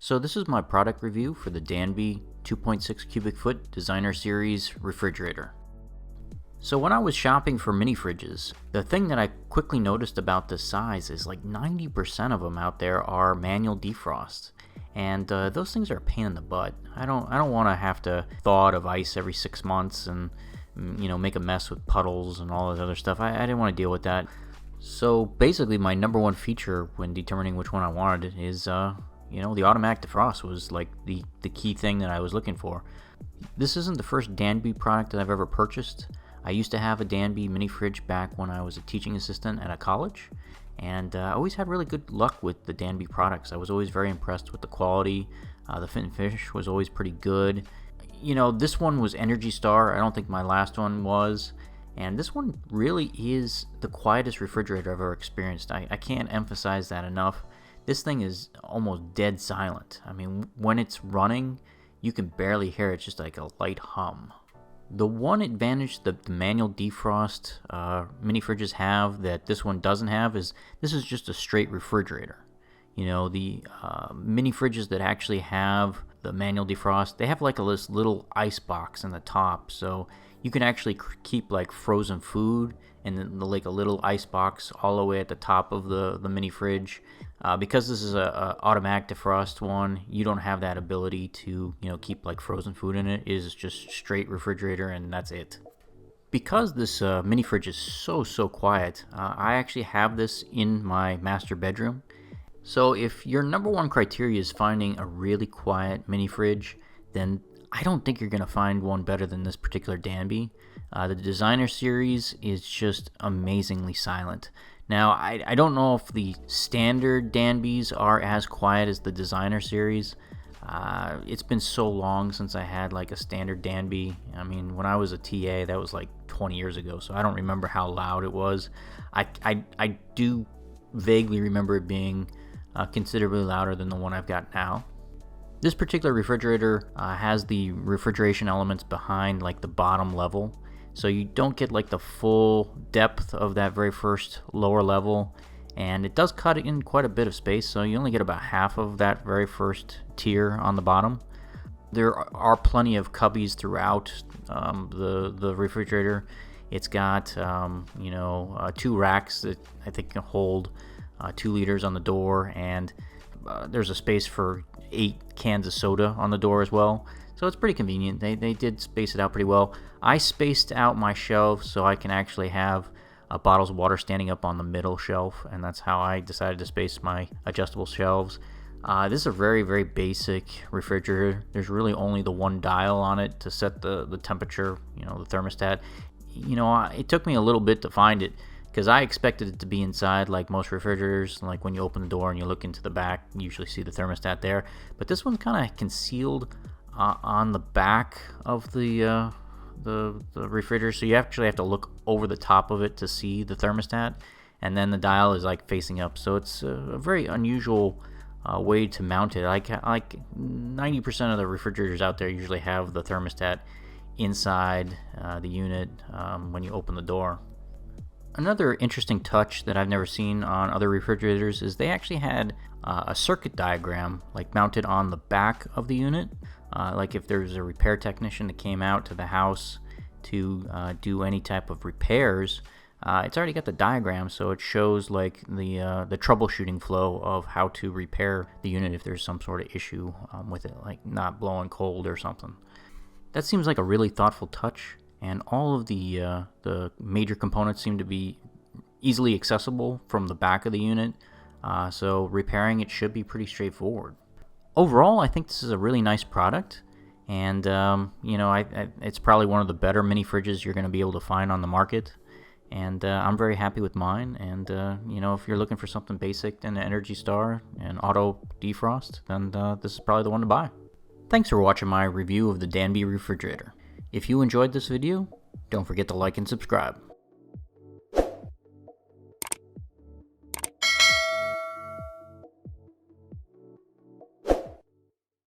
So this is my product review for the Danby 2.6 cubic foot Designer Series refrigerator. So when I was shopping for mini fridges, the thing that I quickly noticed about this size is like 90% of them out there are manual defrost. And those things are a pain in the butt. I don't want to have to thaw out of ice every 6 months and make a mess with puddles and all this other stuff. I didn't want to deal with that. So basically my number one feature when determining which one I wanted is the automatic defrost was like the key thing that I was looking for. This isn't the first Danby product that I've ever purchased. I used to have a Danby mini fridge back when I was a teaching assistant at a college, and I always had really good luck with the Danby products. I was always very impressed with the quality. The fit and finish was always pretty good. This one was Energy Star. I don't think my last one was. And this one really is the quietest refrigerator I've ever experienced. I can't emphasize that enough. This thing is almost dead silent. I mean, when it's running, you can barely hear it. It's just like a light hum. The one advantage that the manual defrost mini fridges have that this one doesn't have is this is just a straight refrigerator. The mini fridges that actually have the manual defrost, they have like this little icebox in the top, so you can actually keep like frozen food in like a little icebox all the way at the top of the mini fridge. Because this is a automatic defrost one, you don't have that ability to keep like frozen food in it. It is just straight refrigerator and that's it. Because this mini fridge is so quiet, I actually have this in my master bedroom. So if your number one criteria is finding a really quiet mini fridge, then I don't think you're going to find one better than this particular Danby. The Designer Series is just amazingly silent. Now, I don't know if the standard Danbys are as quiet as the Designer Series. It's been so long since I had like a standard Danby. I mean, when I was a TA, that was like 20 years ago, so I don't remember how loud it was. I do vaguely remember it being considerably louder than the one I've got now. This particular refrigerator has the refrigeration elements behind like the bottom level, so you don't get like the full depth of that very first lower level, and it does cut in quite a bit of space, so you only get about half of that very first tier on the bottom. There are plenty of cubbies throughout the refrigerator. It's got 2 racks that I think can hold 2 liters on the door, and there's a space for 8 cans of soda on the door as well, so it's pretty convenient. They did space it out pretty well. I spaced out my shelves so I can actually have bottles of water standing up on the middle shelf, and that's how I decided to space my adjustable shelves. This is a very basic refrigerator. There's really only the one dial on it to set the temperature, the thermostat. It took me a little bit to find it, because I expected it to be inside like most refrigerators. Like when you open the door and you look into the back, you usually see the thermostat there. But this one's kind of concealed on the back of the refrigerator, so you actually have to look over the top of it to see the thermostat, and then the dial is like facing up. So it's a very unusual way to mount it. Like 90% of the refrigerators out there usually have the thermostat inside the unit when you open the door. Another interesting touch that I've never seen on other refrigerators is they actually had a circuit diagram like mounted on the back of the unit. Like if there's a repair technician that came out to the house to do any type of repairs, it's already got the diagram, so it shows like the troubleshooting flow of how to repair the unit if there's some sort of issue with it, like not blowing cold or something. That seems like a really thoughtful touch. And all of the major components seem to be easily accessible from the back of the unit, so repairing it should be pretty straightforward. Overall, I think this is a really nice product, and it's probably one of the better mini fridges you're going to be able to find on the market, and I'm very happy with mine. And if you're looking for something basic in the Energy Star and auto defrost, then this is probably the one to buy. Thanks for watching my review of the Danby refrigerator. If you enjoyed this video, don't forget to like and subscribe.